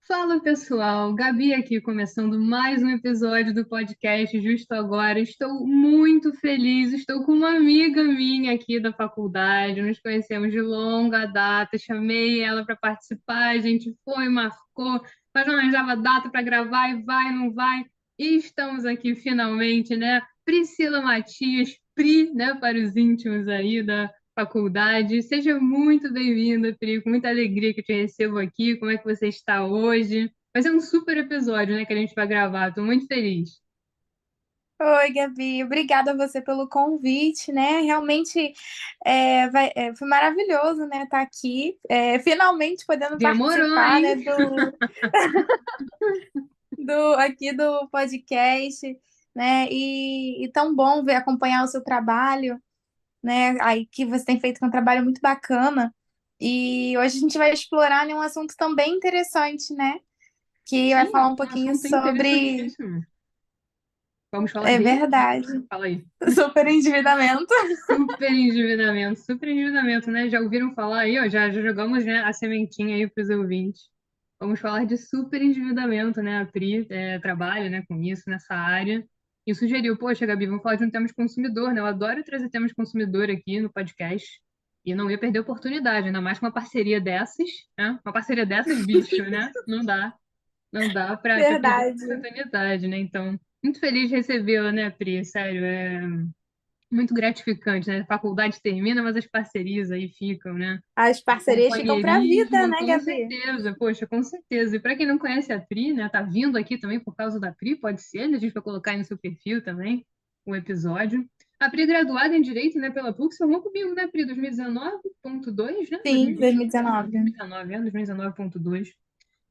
Fala pessoal, Gabi aqui começando mais um episódio do podcast justo agora. Estou muito feliz, estou com uma amiga minha aqui da faculdade, nos conhecemos de longa data, chamei ela para participar, a gente foi, marcou, mas não arranjava data para gravar e vai, não vai. E estamos aqui finalmente, né? Priscila Matias, Pri, né, para os íntimos aí da faculdade. Seja muito bem-vinda, Pri, com muita alegria que eu te recebo aqui. Como é que você está hoje? Vai ser um super episódio, né, que a gente vai gravar. Estou muito feliz. Oi, Gabi, obrigada a você pelo convite, né? Realmente foi maravilhoso, né, estar aqui, finalmente podendo Demorou, participar, hein? né, aqui do podcast, né? E tão bom ver acompanhar o seu trabalho, né? Aí que você tem feito um trabalho muito bacana. E hoje a gente vai explorar, né, um assunto também interessante, né? Que vai Sim, falar um um pouquinho assunto sobre. interessantíssimo. Vamos falar É de? verdade, Fala aí. super endividamento. Super endividamento, né? Já ouviram falar aí, ó, já jogamos, né, a sementinha aí para os ouvintes. Vamos falar de super endividamento, né? A Pri trabalha, né, com isso, nessa área. E sugeriu, poxa, Gabi, vamos falar de um tema de consumidor, né? Eu adoro trazer temas de consumidor aqui no podcast. E não ia perder a oportunidade, ainda mais com uma parceria dessas, né? Uma parceria dessas, bicho, né? Não dá para perder a Verdade. oportunidade, né? Então, muito feliz de recebê-la, né, Pri? Sério, muito gratificante, né? A faculdade termina, mas as parcerias aí ficam, né? As O parcerias ficam para a vida, companheirismo, né, com Gabi? certeza, poxa, com certeza. E para quem não conhece a Pri, né, tá vindo aqui também por causa da Pri, pode ser, né? A gente vai colocar aí no seu perfil também o episódio. A Pri é graduada em Direito, né, pela PUC, formou comigo, né, Pri, 2019.2, né? Sim, 2019. 2019, 2019.2.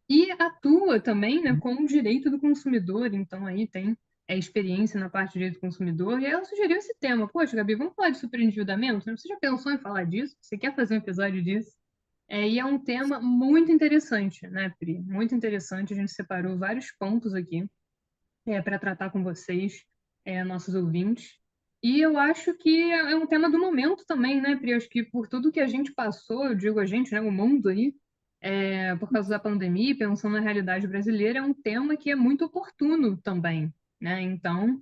E atua também, né, com o direito do consumidor, então aí tem experiência na parte de direito do consumidor, e aí ela sugeriu esse tema. Poxa, Gabi, vamos falar de superendividamento? Você já pensou em falar disso? Você quer fazer um episódio disso? E é um tema muito interessante, né, Pri? Muito interessante. A gente separou vários pontos aqui para tratar com vocês, nossos ouvintes. E eu acho que é um tema do momento também, né, Pri? Acho que por tudo que a gente passou, eu digo a gente, né, o mundo aí, por causa da pandemia, pensando na realidade brasileira, é um tema que é muito oportuno também, né? Então,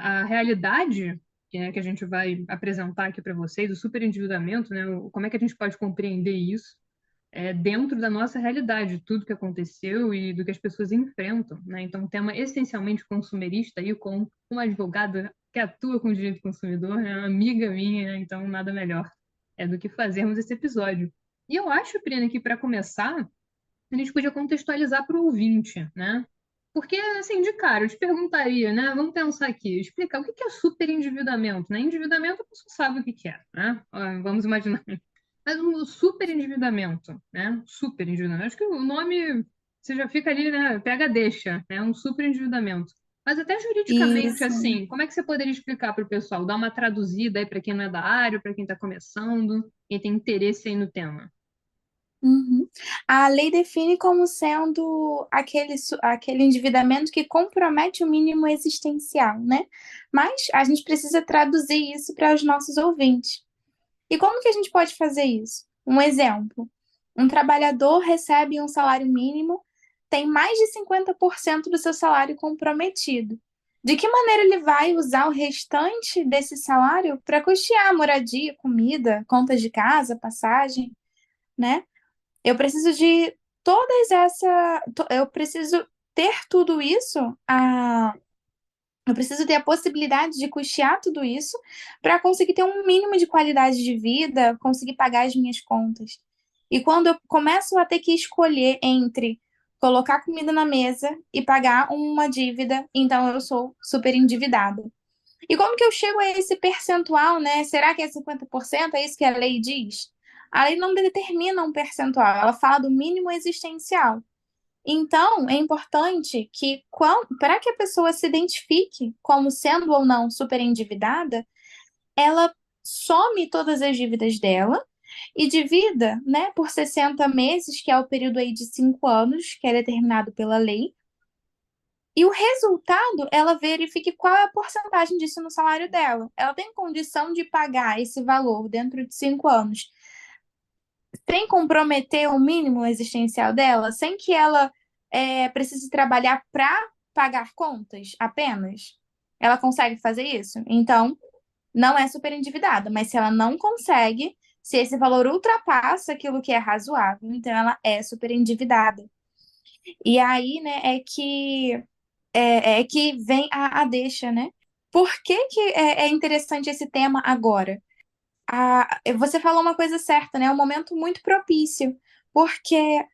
a realidade que a gente vai apresentar aqui para vocês, o superendividamento, né? Como é que a gente pode compreender isso? Dentro da nossa realidade, tudo que aconteceu e do que as pessoas enfrentam, né? Então, um tema essencialmente consumerista aí com uma advogada que atua com direito do consumidor, né? Uma amiga minha, né? Então nada melhor do que fazermos esse episódio. E eu acho, Prina, que para começar, a gente podia contextualizar para o ouvinte, né? Porque, assim, de cara, eu te perguntaria, né? Vamos pensar aqui, explicar o que é superendividamento, né? Endividamento a pessoa sabe o que é, né? Vamos imaginar. Mas um superendividamento, né? Superendividamento. Acho que o nome, você já fica ali, né? Pega, deixa, né? Um superendividamento. Mas até juridicamente, Isso. assim, como é que você poderia explicar para o pessoal? Dar uma traduzida aí para quem não é da área, para quem está começando, quem tem interesse aí no tema. Uhum. A lei define como sendo aquele endividamento que compromete o mínimo existencial, né? Mas a gente precisa traduzir isso para os nossos ouvintes. E como que a gente pode fazer isso? Um exemplo: um trabalhador recebe um salário mínimo, tem mais de 50% do seu salário comprometido. De que maneira ele vai usar o restante desse salário para custear moradia, comida, contas de casa, passagem, né? Eu preciso de eu preciso ter tudo isso, eu preciso ter a possibilidade de custear tudo isso para conseguir ter um mínimo de qualidade de vida, conseguir pagar as minhas contas. E quando eu começo a ter que escolher entre colocar comida na mesa e pagar uma dívida, então eu sou super endividada. E como que eu chego a esse percentual, né? Será que é 50%? É isso que a lei diz? A lei não determina um percentual, ela fala do mínimo existencial. Então, é importante que, para que a pessoa se identifique como sendo ou não superendividada, ela some todas as dívidas dela e divida, né, por 60 meses, que é o período aí de 5 anos, que é determinado pela lei, e o resultado, ela verifique qual é a porcentagem disso no salário dela. Ela tem condição de pagar esse valor dentro de 5 anos sem comprometer o mínimo existencial dela, sem que ela precise trabalhar para pagar contas apenas. Ela consegue fazer isso? Então, não é super endividada, mas se ela não consegue, se esse valor ultrapassa aquilo que é razoável, então ela é super endividada. E aí, né, é que vem a deixa, né? Por que é interessante esse tema agora? Você falou uma coisa certa, né? É um momento muito propício, porque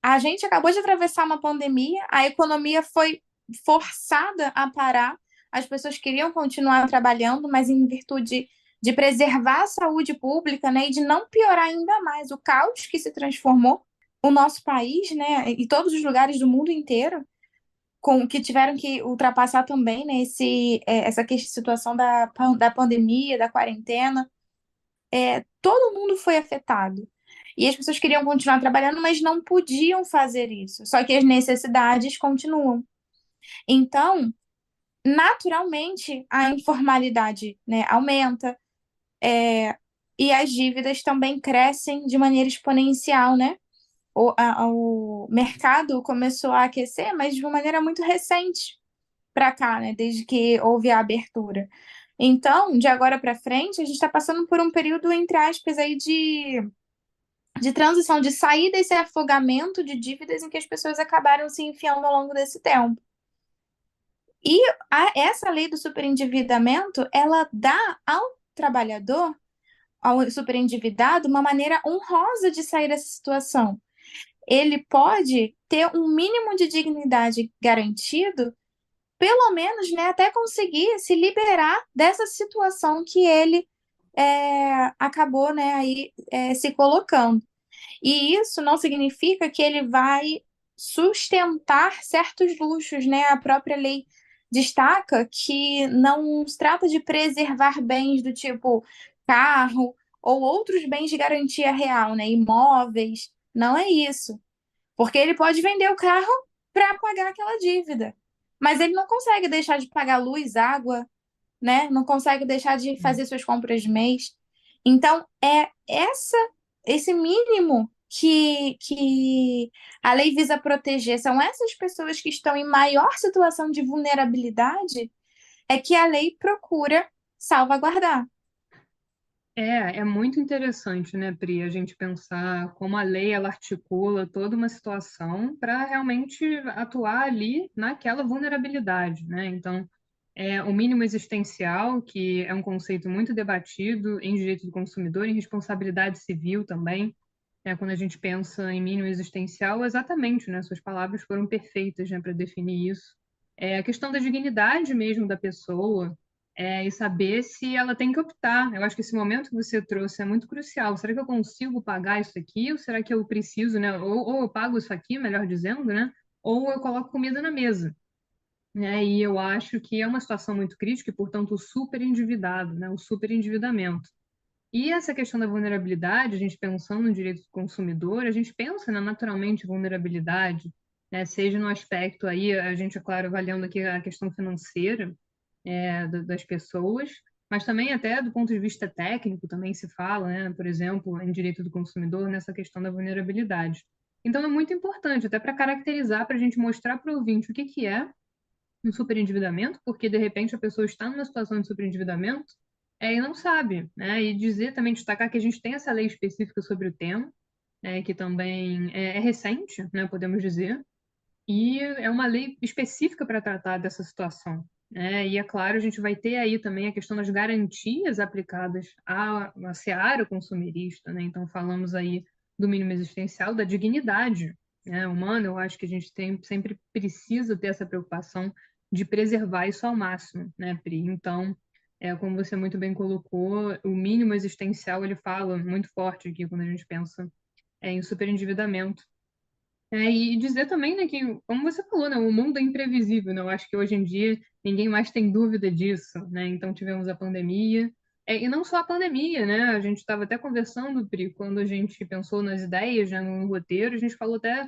a gente acabou de atravessar uma pandemia, a economia foi forçada a parar, as pessoas queriam continuar trabalhando, mas em virtude de preservar a saúde pública, né, e de não piorar ainda mais o caos que se transformou o nosso país, né, e todos os lugares do mundo inteiro, com que tiveram que ultrapassar também, né, situação da pandemia, da quarentena. Todo mundo foi afetado. E as pessoas queriam continuar trabalhando, mas não podiam fazer isso. Só que as necessidades continuam. Então, naturalmente, a informalidade, né, aumenta, e as dívidas também crescem de maneira exponencial, né? O mercado começou a aquecer, mas de uma maneira muito recente para cá, né? Desde que houve a abertura. Então, de agora para frente, a gente está passando por um período, entre aspas, aí de transição, de sair desse afogamento de dívidas em que as pessoas acabaram se enfiando ao longo desse tempo. E essa lei do superendividamento, ela dá ao trabalhador, ao superendividado, uma maneira honrosa de sair dessa situação. Ele pode ter um mínimo de dignidade garantido, pelo menos, né, até conseguir se liberar dessa situação que ele acabou, né, aí, se colocando. E isso não significa que ele vai sustentar certos luxos, né? A própria lei destaca que não se trata de preservar bens do tipo carro ou outros bens de garantia real, né? Imóveis. Não é isso. Porque ele pode vender o carro para pagar aquela dívida. Mas ele não consegue deixar de pagar luz, água, né? Não consegue deixar de fazer suas compras de mês. Então, esse mínimo que a lei visa proteger. São essas pessoas que estão em maior situação de vulnerabilidade é que a lei procura salvaguardar. É muito interessante, né, Pri, a gente pensar como a lei ela articula toda uma situação para realmente atuar ali naquela vulnerabilidade, né? Então, o mínimo existencial, que é um conceito muito debatido em direito do consumidor, em responsabilidade civil também, quando a gente pensa em mínimo existencial, exatamente, né? Suas palavras foram perfeitas, né, para definir isso. É a questão da dignidade mesmo da pessoa, e saber se ela tem que optar. Eu acho que esse momento que você trouxe é muito crucial. Será que eu consigo pagar isso aqui? Ou será que eu preciso, né? Ou eu pago isso aqui, melhor dizendo, né? Ou eu coloco comida na mesa, né? E eu acho que é uma situação muito crítica e, portanto, o super endividado, né? O super endividamento. E essa questão da vulnerabilidade, a gente pensando no direito do consumidor, a gente pensa, né, naturalmente vulnerabilidade, né, seja no aspecto aí, a gente, é claro, avaliando aqui a questão financeira, das pessoas, mas também até do ponto de vista técnico também se fala, né, por exemplo, em direito do consumidor, nessa questão da vulnerabilidade. Então é muito importante, até para caracterizar, para a gente mostrar para o ouvinte o que que é um superendividamento, porque de repente a pessoa está numa situação de superendividamento e não sabe, né? E dizer também, destacar que a gente tem essa lei específica sobre o tema, que também é recente, né? Podemos dizer, e é uma lei específica para tratar dessa situação. E é claro, a gente vai ter aí também a questão das garantias aplicadas à seara consumerista, né? Então, falamos aí do mínimo existencial, da dignidade, né, humana. Eu acho que a gente sempre precisa ter essa preocupação de preservar isso ao máximo, né, Pri? Então, como você muito bem colocou, o mínimo existencial, ele fala muito forte aqui quando a gente pensa em superendividamento. E dizer também, né, que, como você falou, né, o mundo é imprevisível, né? Eu acho que hoje em dia ninguém mais tem dúvida disso, né? Então tivemos a pandemia, e não só a pandemia, né? A gente estava até conversando, Pri, quando a gente pensou nas ideias, né, no roteiro, a gente falou até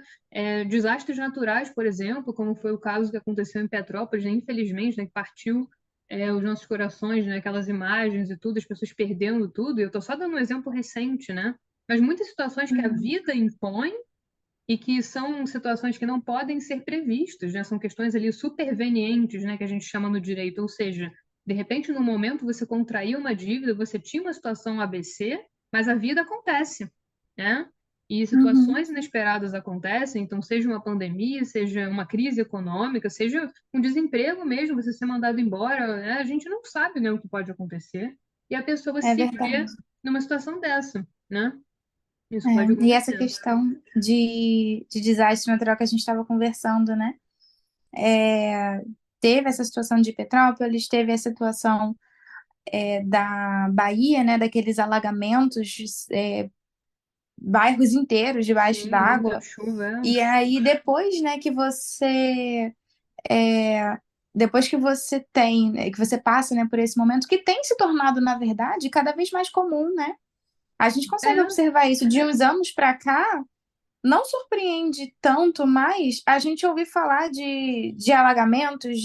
desastres naturais, por exemplo, como foi o caso que aconteceu em Petrópolis, né? Infelizmente, né, que partiu os nossos corações, né? Aquelas imagens e tudo, as pessoas perdendo tudo. E eu estou só dando um exemplo recente, né? mas muitas situações que a Uhum. vida impõe e que são situações que não podem ser previstas, né? São questões ali supervenientes, né, que a gente chama no direito, ou seja, de repente, no momento você contraiu uma dívida, você tinha uma situação ABC, mas a vida acontece, né? E Uhum. situações inesperadas acontecem, então seja uma pandemia, seja uma crise econômica, seja um desemprego mesmo, você ser mandado embora, né? A gente não sabe, né, o que pode acontecer. E a pessoa É se verdade. vê numa situação dessa, né? Isso pode É, e essa acontecer. questão de desastre natural que a gente estava conversando, né? É, teve essa situação de Petrópolis, teve a situação da Bahia, né? Daqueles alagamentos, bairros inteiros debaixo Sim, muita d'água. chuva, é. E aí, depois, né, é, depois que você tem, que você passa, né, por esse momento, que tem se tornado, na verdade, cada vez mais comum, né? A gente consegue É, observar isso de uns anos para cá. Não surpreende tanto, mas a gente ouvir falar de alagamentos,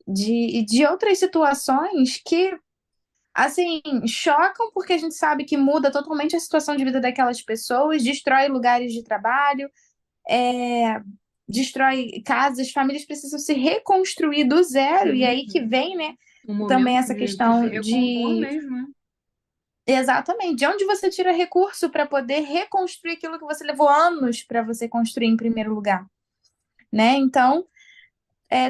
de outras situações que, assim, chocam porque a gente sabe que muda totalmente a situação de vida daquelas pessoas, destrói lugares de trabalho, é, destrói casas, famílias precisam se reconstruir do zero, e aí sim, que vem, né, um também momento essa de se questão recompor de. mesmo, né? Exatamente, de onde você tira recurso para poder reconstruir aquilo que você levou anos para você construir em primeiro lugar, né? Então,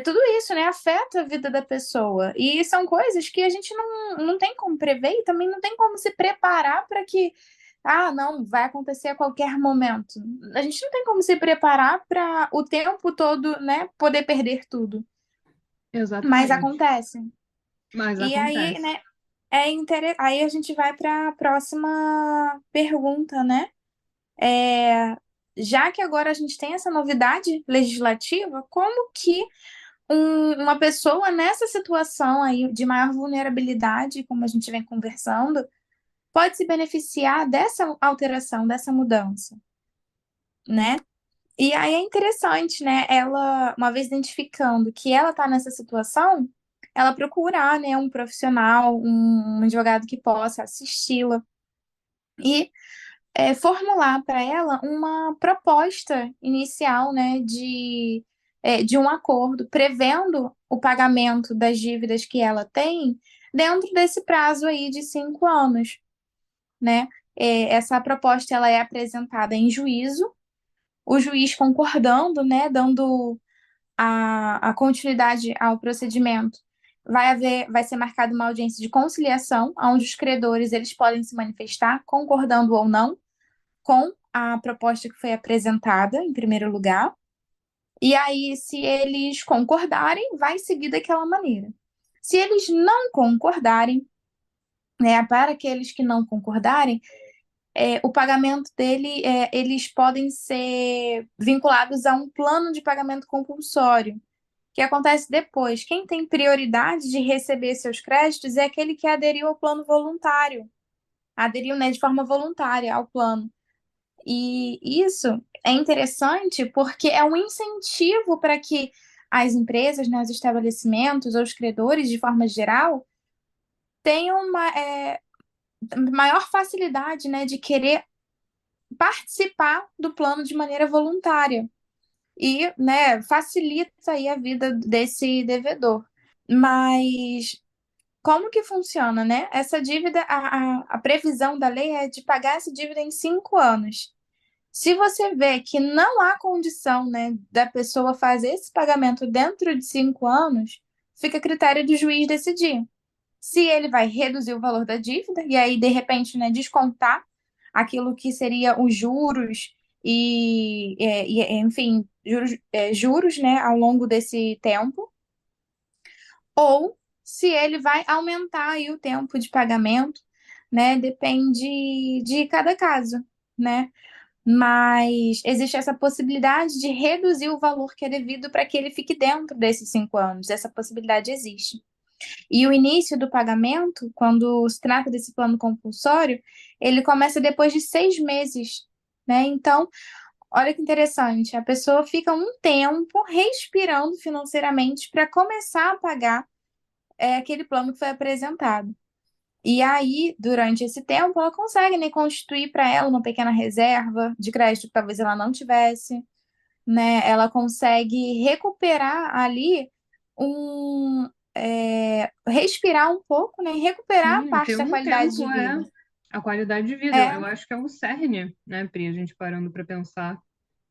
tudo isso, né, afeta a vida da pessoa. E são coisas que a gente não tem como prever e também não tem como se preparar para que, não, vai acontecer a qualquer momento. A gente não tem como se preparar para o tempo todo, né, poder perder tudo. Mas Exatamente. acontece. Mas E aí, acontece. né, aí a gente vai para a próxima pergunta, né? É, já que agora a gente tem essa novidade legislativa, como que uma pessoa nessa situação aí de maior vulnerabilidade, como a gente vem conversando, pode se beneficiar dessa alteração, dessa mudança, né? E aí é interessante, né? Ela, uma vez identificando que ela está nessa situação, ela procurar, né, um profissional, um advogado que possa assisti-la e formular para ela uma proposta inicial, né, de um acordo, prevendo o pagamento das dívidas que ela tem dentro desse prazo aí de 5 anos, né? Essa proposta ela é apresentada em juízo, o juiz concordando, né, dando a continuidade ao procedimento. Vai ser marcada uma audiência de conciliação, onde os credores eles podem se manifestar, concordando ou não com a proposta que foi apresentada, em primeiro lugar. E aí, se eles concordarem, vai seguir daquela maneira. Se eles não concordarem, né, para aqueles que não concordarem, o pagamento eles podem ser vinculados a um plano de pagamento compulsório, que acontece depois. Quem tem prioridade de receber seus créditos é aquele que aderiu ao plano voluntário, aderiu, né, de forma voluntária ao plano. E isso é interessante porque é um incentivo para que as empresas, né, os estabelecimentos ou os credores, de forma geral, tenham uma maior facilidade, né, de querer participar do plano de maneira voluntária e, né, facilita aí a vida desse devedor. Mas como que funciona, né? Essa dívida, a previsão da lei é de pagar essa dívida em 5 anos. Se você vê que não há condição, né, da pessoa fazer esse pagamento dentro de 5 anos, fica a critério do juiz decidir se ele vai reduzir o valor da dívida e aí, de repente, né, descontar aquilo que seria os juros enfim, juros, né, ao longo desse tempo, ou se ele vai aumentar aí o tempo de pagamento, né, depende de cada caso, né? Mas existe essa possibilidade de reduzir o valor que é devido para que ele fique dentro desses 5 anos. Essa possibilidade existe. E o início do pagamento, quando se trata desse plano compulsório, ele começa depois de 6 meses, né? Então, olha que interessante, a pessoa fica um tempo respirando financeiramente para começar a pagar aquele plano que foi apresentado. E aí, durante esse tempo, ela consegue, né, constituir para ela uma pequena reserva de crédito que talvez ela não tivesse, né? Ela consegue recuperar ali respirar um pouco, né? E recuperar Sim, parte ter da um qualidade tempo de vida. a qualidade de vida. Eu É, acho que é o cerne, né, Pri, a gente parando para pensar.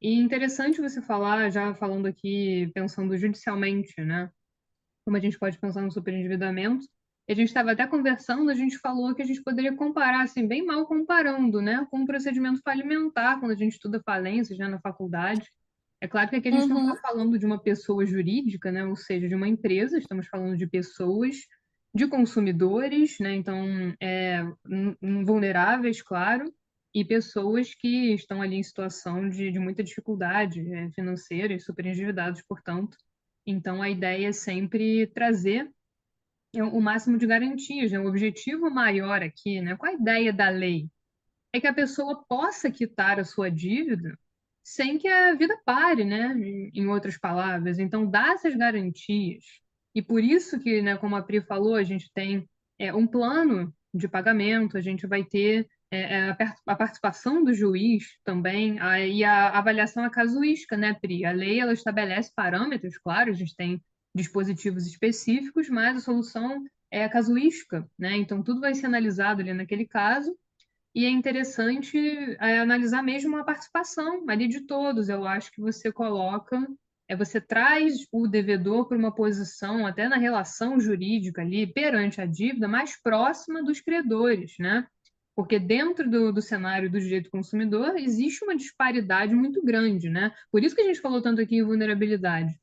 E interessante você falar, já falando aqui, pensando judicialmente, né? Como a gente pode pensar no superendividamento. E a gente estava até conversando, a gente falou que a gente poderia comparar, assim, bem mal comparando, né, com o procedimento falimentar, quando a gente estuda falências, né, na faculdade. É claro que aqui a gente não está uhum, falando de uma pessoa jurídica, né, ou seja, de uma empresa, estamos falando de pessoas, de consumidores, né, então, vulneráveis, claro, e pessoas que estão ali em situação de muita dificuldade, financeira e super endividados, portanto. Então, a ideia é sempre trazer o máximo de garantias, né? O objetivo maior aqui, né? Qual a ideia da lei? É que a pessoa possa quitar a sua dívida sem que a vida pare, né? Em outras palavras. Então, dá essas garantias. E por isso que, né, como a Pri falou, a gente tem um plano de pagamento, a gente vai ter a participação do juiz também, e a avaliação é casuística, né, Pri? A lei, ela estabelece parâmetros, claro, a gente tem dispositivos específicos, mas a solução é a casuística, né? Então, tudo vai ser analisado ali naquele caso, e é interessante analisar mesmo a participação ali de todos. Eu acho que você coloca, você traz o devedor para uma posição, até na relação jurídica ali, perante a dívida, mais próxima dos credores, né? Porque dentro do cenário do direito consumidor existe uma disparidade muito grande, né? Por isso que a gente falou tanto aqui em vulnerabilidade.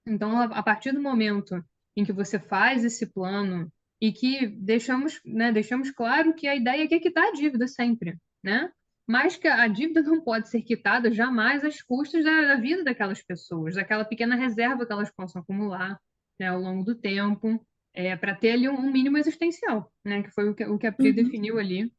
Então, a partir do momento em que você faz esse plano e que deixamos, né, deixamos claro que a ideia é que é quitar a dívida sempre, né? Mas que a dívida não pode ser quitada jamais às custas da vida daquelas pessoas, daquela pequena reserva que elas possam acumular, né, ao longo do tempo, para ter ali um mínimo existencial, né? Que foi o que a Pri uhum, definiu ali,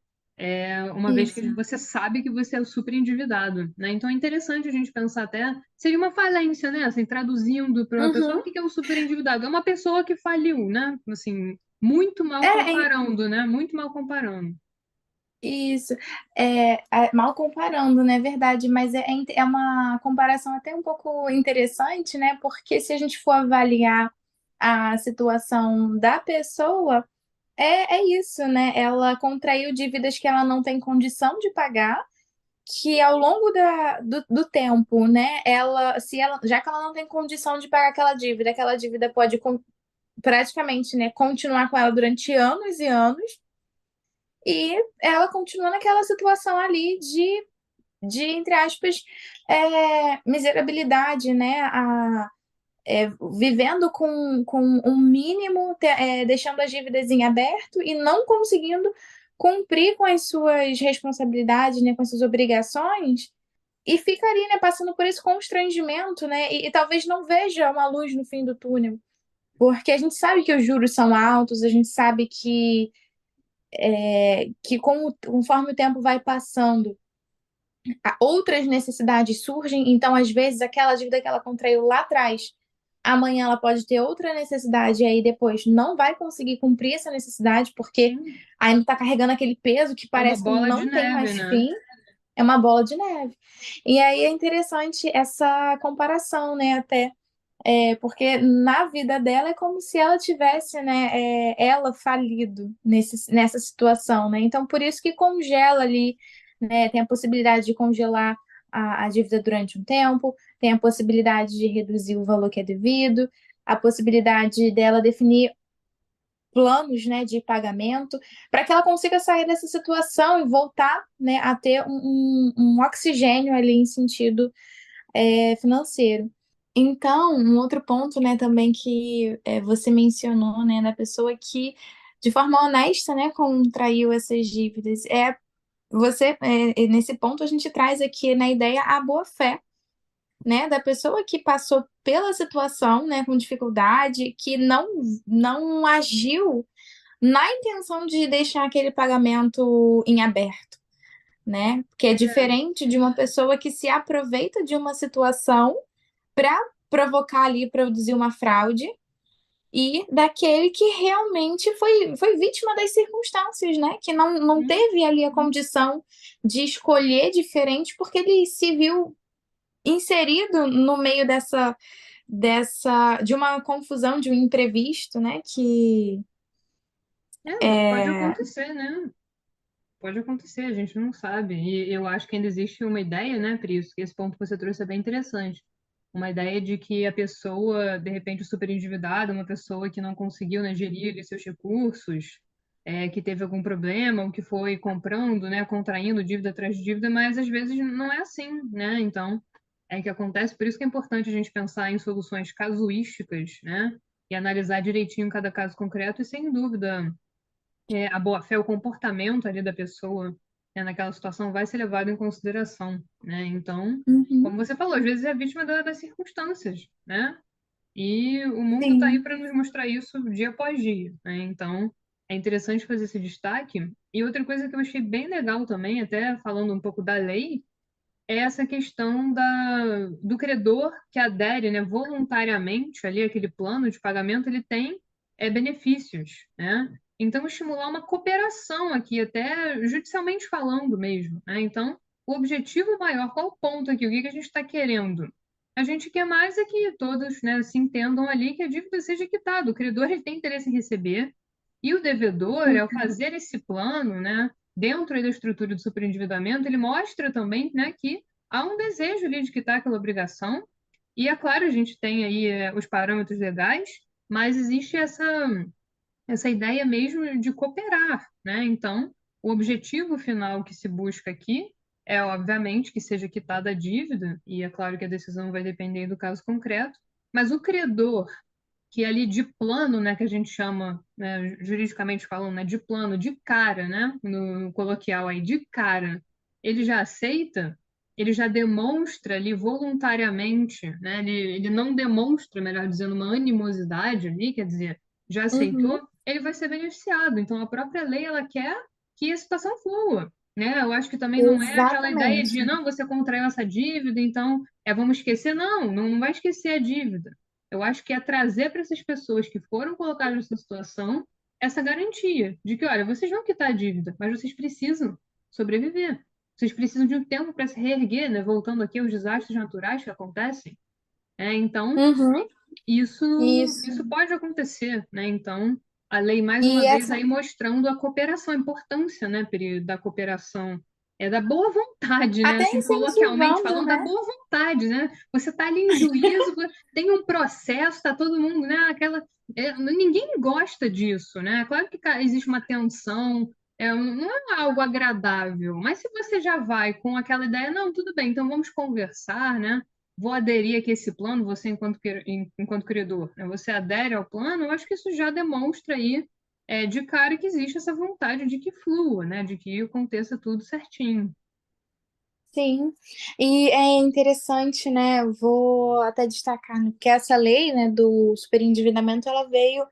uma vez que isso. você sabe que você é super endividado, né? Então é interessante a gente pensar até, seria uma falência, né? Assim, traduzindo para uma pessoa, Uhum. o que é o super endividado? É uma pessoa que faliu, né? Assim, muito mal É, comparando, né? Muito mal comparando. isso. Mal comparando, né? Verdade, mas é uma comparação até um pouco interessante, né? Porque se a gente for avaliar a situação da pessoa, é isso, né? Ela contraiu dívidas que ela não tem condição de pagar, que ao longo do tempo, né? Já que ela não tem condição de pagar aquela dívida pode praticamente, né, continuar com ela durante anos e anos, e ela continua naquela situação ali entre aspas, miserabilidade, né? Vivendo com um mínimo, deixando as dívidas em aberto e não conseguindo cumprir com as suas responsabilidades, né, com as suas obrigações, e fica ali, né, passando por esse constrangimento, né, e talvez não veja uma luz no fim do túnel, porque a gente sabe que os juros são altos, a gente sabe que conforme o tempo vai passando, outras necessidades surgem, então às vezes aquela dívida que ela contraiu lá atrás, amanhã ela pode ter outra necessidade e aí depois não vai conseguir cumprir essa necessidade porque Sim, ainda está carregando aquele peso que é uma parece que bola de não tem neve, mais né? fim, é uma bola de neve. E aí é interessante essa comparação, né, até. Porque na vida dela é como se ela tivesse, né, ela falido nessa situação, né? Então, por isso que congela ali, né? Tem a possibilidade de congelar a dívida durante um tempo, tem a possibilidade de reduzir o valor que é devido, a possibilidade dela definir planos, né, de pagamento, para que ela consiga sair dessa situação e voltar, né, a ter um oxigênio ali em sentido financeiro. Então, um outro ponto, né, também que você mencionou, né, da pessoa que, de forma honesta, né, contraiu essas dívidas, nesse ponto a gente traz aqui na ideia a boa-fé, né, da pessoa que passou pela situação, né, com dificuldade, que não agiu na intenção de deixar aquele pagamento em aberto, né, que é diferente de uma pessoa que se aproveita de uma situação para provocar ali, produzir uma fraude, e daquele que realmente foi vítima das circunstâncias, né? Que não Sim, teve ali a sim. condição de escolher diferente, porque ele se viu inserido no meio de uma confusão, de um imprevisto, né? Que Pode é. acontecer, né? Pode acontecer, a gente não sabe. E eu acho que ainda existe uma ideia, né, Pri, que esse ponto que você trouxe é bem interessante. Uma ideia de que a pessoa, de repente, super endividada, uma pessoa que não conseguiu, né, gerir ali seus recursos, que teve algum problema, ou que foi comprando, né, contraindo dívida atrás de dívida, mas às vezes não é assim, né? Então, é que acontece, por isso que é importante a gente pensar em soluções casuísticas, né? E analisar direitinho cada caso concreto e, sem dúvida, a boa-fé, o comportamento ali da pessoa, né, naquela situação vai ser levado em consideração, né? Então, Uhum, como você falou, às vezes é vítima das circunstâncias, né? E o mundo está aí sim. para nos mostrar isso dia após dia, né? Então, é interessante fazer esse destaque. E outra coisa que eu achei bem legal também, até falando um pouco da lei, é essa questão do credor que adere, né, voluntariamente ali aquele plano de pagamento, ele tem benefícios, né? Então, estimular uma cooperação aqui, até judicialmente falando mesmo, né? Então, o objetivo maior, qual o ponto aqui? O que que a gente está querendo? A gente quer mais é que todos, né, se entendam ali que a dívida seja quitada. O credor ele tem interesse em receber e o devedor, ao fazer esse plano, né, dentro aí da estrutura do superendividamento, ele mostra também, né, que há um desejo ali de quitar aquela obrigação. E é claro, a gente tem aí os parâmetros legais, mas existe essa ideia mesmo de cooperar, né? Então, o objetivo final que se busca aqui é, obviamente, que seja quitada a dívida, e é claro que a decisão vai depender do caso concreto, mas o credor que ali de plano, né, que a gente chama, né, juridicamente falando, né, de plano, de cara, né, no coloquial aí, de cara, ele já aceita, ele já demonstra ali voluntariamente, né, ele não demonstra, melhor dizendo, uma animosidade ali, quer dizer, já Uhum, aceitou, ele vai ser beneficiado. Então, a própria lei, ela quer que a situação flua, né? Eu acho que também não é aquela ideia de, exatamente. não, você contraiu essa dívida, então vamos esquecer. Não, não vai esquecer a dívida. Eu acho que é trazer para essas pessoas que foram colocadas nessa situação essa garantia de que, olha, vocês vão quitar a dívida, mas vocês precisam sobreviver. Vocês precisam de um tempo para se reerguer, né? Voltando aqui aos desastres naturais que acontecem. Então, Uhum, isso, isso. isso pode acontecer, né? Então, a lei, mais uma E vez, essa. aí mostrando a cooperação, a importância, né, da cooperação, da boa vontade, né? Até Assim, coloquialmente incentivando, falando, da né? boa vontade, né? Você tá ali em juízo, tem um processo, tá todo mundo, né? Ninguém gosta disso, né? Claro que existe uma tensão, não é algo agradável, mas se você já vai com aquela ideia, não, tudo bem, então vamos conversar, né? Vou aderir aqui a esse plano, você enquanto criador, né? Você adere ao plano, eu acho que isso já demonstra aí de cara que existe essa vontade de que flua, né? De que aconteça tudo certinho. Sim. E é interessante, né? Eu vou até destacar, né, porque essa lei, né, do superendividamento, ela veio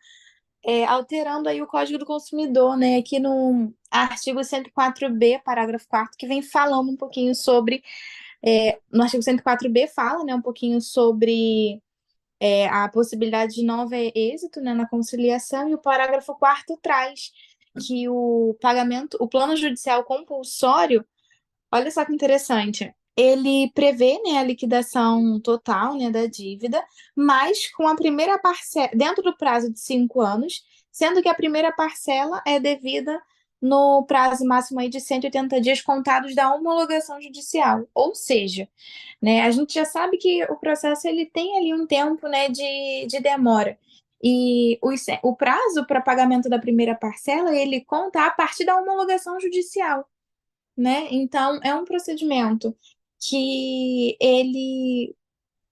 alterando aí o Código do Consumidor, né? Aqui no artigo 104b, parágrafo 4 que vem falando um pouquinho sobre. No artigo 104b fala, né, um pouquinho sobre a possibilidade de não haver êxito, né, na conciliação, e o parágrafo 4 traz que o pagamento, o plano judicial compulsório, olha só que interessante, ele prevê, né, a liquidação total, né, da dívida, mas com a primeira parcela, dentro do prazo de 5 anos, sendo que a primeira parcela é devida no prazo máximo aí de 180 dias contados da homologação judicial. Ou seja, né, a gente já sabe que o processo ele tem ali um tempo, né, de demora. E o prazo para pagamento da primeira parcela, ele conta a partir da homologação judicial, né? Então, é um procedimento que ele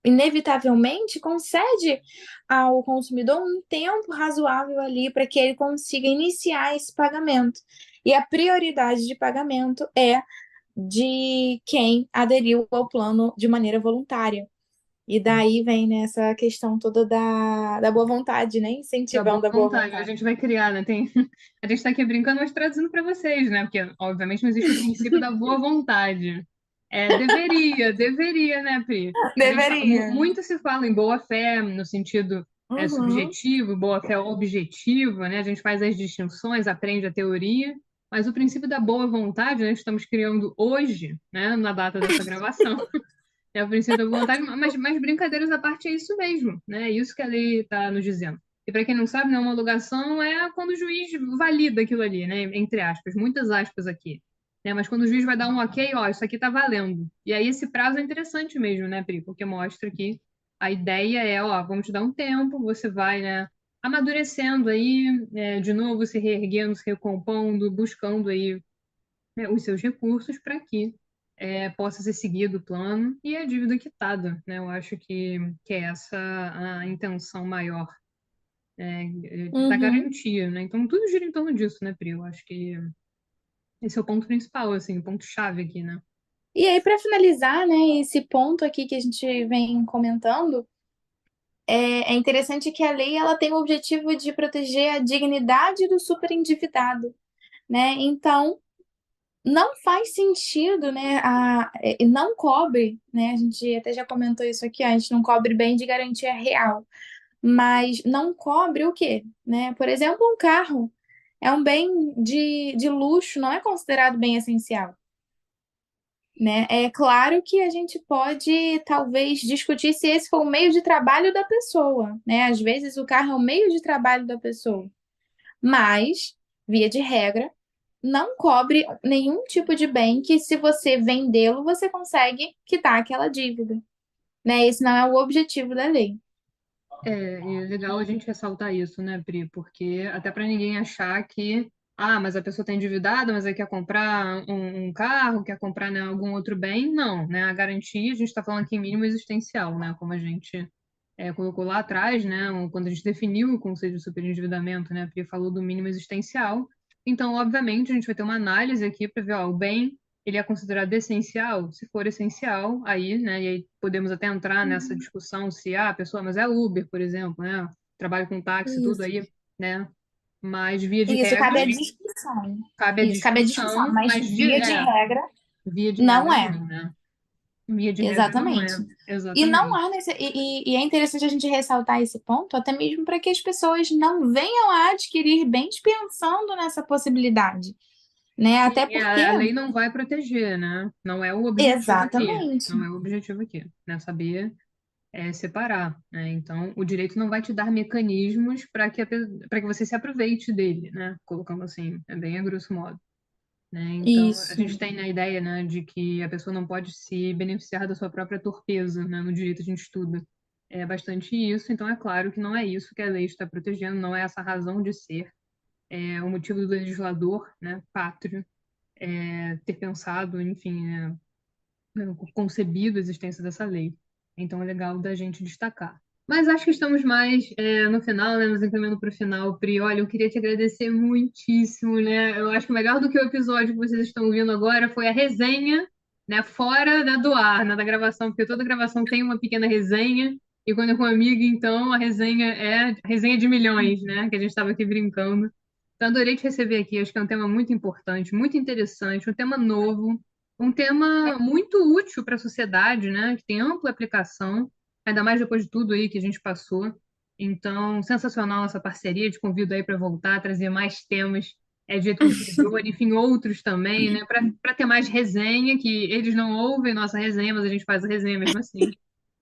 inevitavelmente concede ao consumidor um tempo razoável ali para que ele consiga iniciar esse pagamento. E a prioridade de pagamento é de quem aderiu ao plano de maneira voluntária. E daí vem né, essa questão toda da boa vontade, né? Da boa Incentivando a boa vontade, a vontade. gente vai criar, né? A gente está aqui brincando, mas traduzindo para vocês, né? Porque, obviamente, não existe o princípio da boa vontade. Deveria, né, Pri? Deveria. Muito se fala em boa fé, no sentido Uhum, subjetivo, boa-fé objetiva, né? A gente faz as distinções, aprende a teoria, mas o princípio da boa vontade, né? Estamos criando hoje, né? Na data dessa gravação, é o princípio da boa vontade, mas brincadeiras à parte é isso mesmo, né? É isso que a lei está nos dizendo. E para quem não sabe, né, uma homologação é quando o juiz valida aquilo ali, né? Entre aspas, muitas aspas aqui. Né? Mas quando o juiz vai dar um ok, ó, isso aqui está valendo. E aí esse prazo é interessante mesmo, né, Pri? Porque mostra que a ideia é, ó, vamos te dar um tempo, você vai, né, amadurecendo aí, de novo, se reerguendo, se recompondo, buscando aí, né, os seus recursos para que possa ser seguido o plano e a dívida quitada, né? Eu acho que é essa a intenção maior, da uhum. garantia, né? Então tudo gira em torno disso, né, Pri? Eu acho que esse é o ponto principal, assim, o ponto-chave aqui, né? E aí, para finalizar, né, esse ponto aqui que a gente vem comentando, é interessante que a lei ela tem o objetivo de proteger a dignidade do superendividado, né? Então, não faz sentido, né, não cobre, né? A gente até já comentou isso aqui antes, não cobre bem de garantia real, mas não cobre o quê, né? Por exemplo, um carro é um bem de luxo, não é considerado bem essencial. Né? É claro que a gente pode talvez discutir se esse for o meio de trabalho da pessoa, né? Às vezes o carro é o meio de trabalho da pessoa, mas, via de regra, não cobre nenhum tipo de bem que, se você vendê-lo, você consegue quitar aquela dívida, né? Esse não é o objetivo da lei. E é legal a gente ressaltar isso, né, Pri? Porque até para ninguém achar que, mas a pessoa está endividada, mas aí quer comprar um carro, quer comprar, né, algum outro bem. Não, né? A garantia, a gente está falando aqui em mínimo existencial, né? Como a gente colocou lá atrás, né? Quando a gente definiu o conceito de superendividamento, né? A Pri falou do mínimo existencial. Então, obviamente, a gente vai ter uma análise aqui para ver, ó, o bem ele é considerado essencial? Se for essencial, aí, né, e aí podemos até entrar nessa discussão se a pessoa, mas é Uber, por exemplo, né, trabalho com táxi, tudo Isso. aí, né, mas via de Isso regra, cabe à discussão. cabe a Isso cabe à discussão, discussão, mas mas via de regra, via de não regra é. não, né, via de regra não é, Exatamente. E não exatamente. há e é interessante a gente ressaltar esse ponto, até mesmo para que as pessoas não venham a adquirir bens pensando nessa possibilidade, né? Até Sim, porque, a lei não vai proteger, né, não é o objetivo aqui, exatamente, não é o objetivo aqui, né, saber separar, né? Então, o direito não vai te dar mecanismos para que você se aproveite dele, né? Colocando assim, é bem a grosso modo, né? Então, a isso, gente tem a ideia, né, de que a pessoa não pode se beneficiar da sua própria torpeza, né? No direito a gente estuda bastante isso, então é claro que não é isso que a lei está protegendo, não é essa razão de ser, é o motivo do legislador, né, pátrio, ter pensado, enfim, concebido a existência dessa lei. Então é legal da gente destacar. Mas acho que estamos mais no final, né? Nos encaminhando para o final, Pri. Olha, eu queria te agradecer muitíssimo, né? Eu acho que melhor do que o episódio que vocês estão ouvindo agora foi a resenha, né? Fora, né, do ar, né, da gravação, porque toda gravação tem uma pequena resenha. E quando é com amiga, então a resenha é resenha de milhões, né? Que a gente estava aqui brincando. Então, adorei te receber aqui. Acho que é um tema muito importante, muito interessante, um tema novo, um tema muito útil para a sociedade, né? Que tem ampla aplicação, ainda mais depois de tudo aí que a gente passou. Então, sensacional essa parceria. Te convido aí para voltar, trazer mais temas de direito consumidor, enfim, outros também, né? Para ter mais resenha, que eles não ouvem nossa resenha, mas a gente faz a resenha mesmo assim.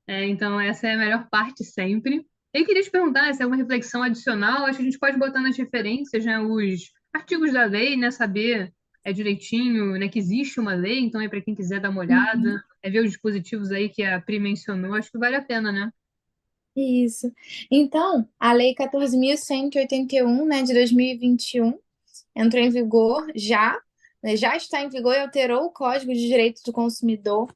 Então, essa é a melhor parte sempre. Eu queria te perguntar se é alguma reflexão adicional, acho que a gente pode botar nas referências, né, os artigos da lei, né, saber direitinho, né, que existe uma lei, então é para quem quiser dar uma olhada, ver os dispositivos aí que a Pri mencionou, acho que vale a pena, né? isso. Então, a Lei 14.181, né, de 2021, entrou em vigor já, né, já está em vigor e alterou o Código de Direito do Consumidor.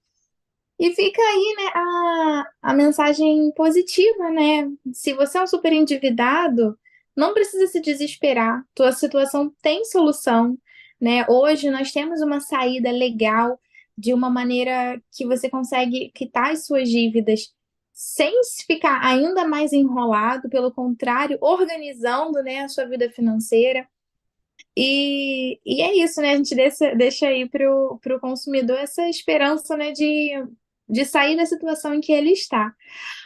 E fica aí, né, a mensagem positiva, né? Se você é um super endividado, não precisa se desesperar. Tua situação tem solução, né? Hoje nós temos uma saída legal de uma maneira que você consegue quitar as suas dívidas sem ficar ainda mais enrolado, pelo contrário, organizando, né, a sua vida financeira. E é isso, né? A gente deixa aí para o consumidor essa esperança, né, de sair da situação em que ele está.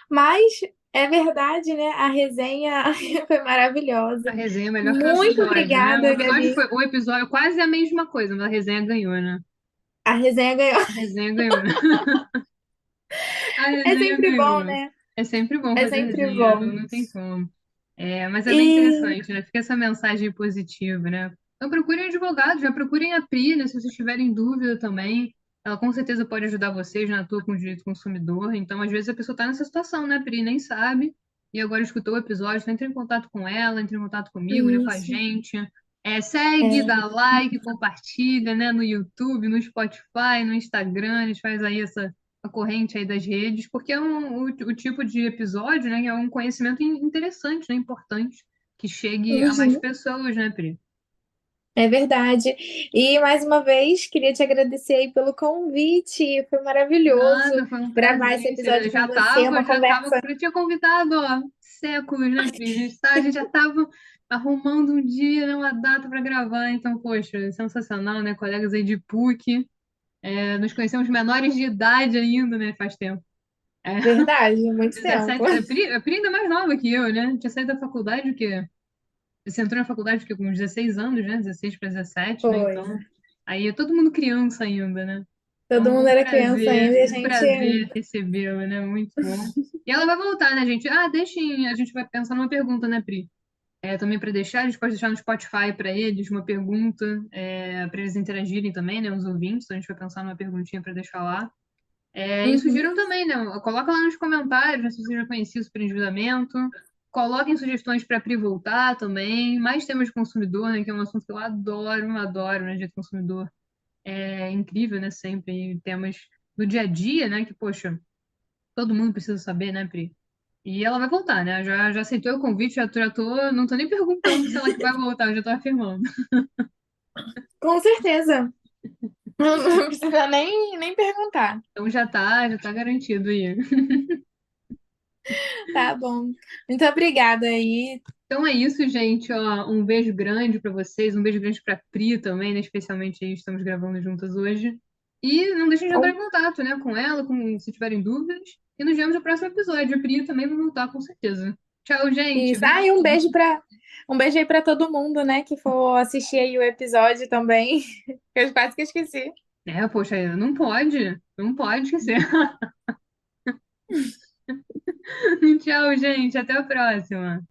Mas É verdade, né? A resenha foi A maravilhosa. resenha é melhor que o Muito episódio, né? obrigada, Gabi. O episódio quase a mesma coisa, mas a resenha ganhou, né? A resenha ganhou. A resenha ganhou, né? A É resenha sempre bom, ganhou. né? É sempre bom É fazer sempre resenha, bom. não tem como. É, mas é bem E interessante, né? Fica essa mensagem positiva, né? Então procurem advogado, já procurem a Pri, né? Se vocês tiverem dúvida também. Ela com certeza pode ajudar vocês na atua com o direito do consumidor. Então, às vezes, a pessoa está nessa situação, né, Pri? Nem sabe. E agora escutou o episódio, então entra em contato com ela, entra em contato comigo, né? Com a isso. gente. Segue, É. dá like, compartilha, né? No YouTube, no Spotify, no Instagram. A gente faz aí essa a corrente aí das redes, porque é o tipo de episódio, né, que é um conhecimento interessante, né, importante, que chegue a mais Uhum. pessoas, né, Pri? É verdade. E mais uma vez, queria te agradecer aí pelo convite. Foi maravilhoso Nada, foi um gravar esse prazer. episódio com você, uma Já tava, conversa. eu tinha convidado, ó, séculos, né, Pri? A gente já tava arrumando um dia, né, uma data para gravar, então, poxa, sensacional, né? Colegas aí de PUC, nos conhecemos menores de idade ainda, né? Faz tempo. É, Verdade, muito tempo. 17, a Pri ainda é mais nova que eu, né? Tinha saído da faculdade, o quê? Você entrou na faculdade porque, com 16 anos, né? 16 para 17, né? Foi. Então, aí é todo mundo criança ainda, né? Todo mundo era criança ainda e a Um gente. prazer recebê-la, né? Muito bom. E ela vai voltar, né, gente? Ah, deixem, a gente vai pensar numa pergunta, né, Pri? Também para deixar, a gente pode deixar no Spotify para eles uma pergunta, para eles interagirem também, né? Os ouvintes, então a gente vai pensar numa perguntinha para deixar lá. E Uhum. sugiram também, né? Coloca lá nos comentários, né, se você já conhecia o superendividamento. Coloquem sugestões para a Pri voltar também. Mais temas de consumidor, né? Que é um assunto que eu adoro, né? Direito do consumidor. É incrível, né? Sempre. E temas do dia a dia, né? Que, poxa, todo mundo precisa saber, né, Pri? E ela vai voltar, né? Já aceitou o convite, não tô nem perguntando se ela que vai voltar, eu já tô afirmando. Com certeza. Não precisa nem perguntar. Então já tá garantido aí. Tá bom. Muito obrigada aí. Então é isso, gente. Ó, um beijo grande para vocês, um beijo grande para Pri também, né? Especialmente aí, estamos gravando juntas hoje. E não deixem de entrar em contato, né, com ela, se tiverem dúvidas. E nos vemos no próximo episódio. A Pri também vai voltar, com certeza. Tchau, gente. Isso. Ah, e Beijinho. um beijo aí para todo mundo, né, que for assistir aí o episódio também. Eu quase que esqueci. Poxa, não pode esquecer. Tchau, gente. Até a próxima.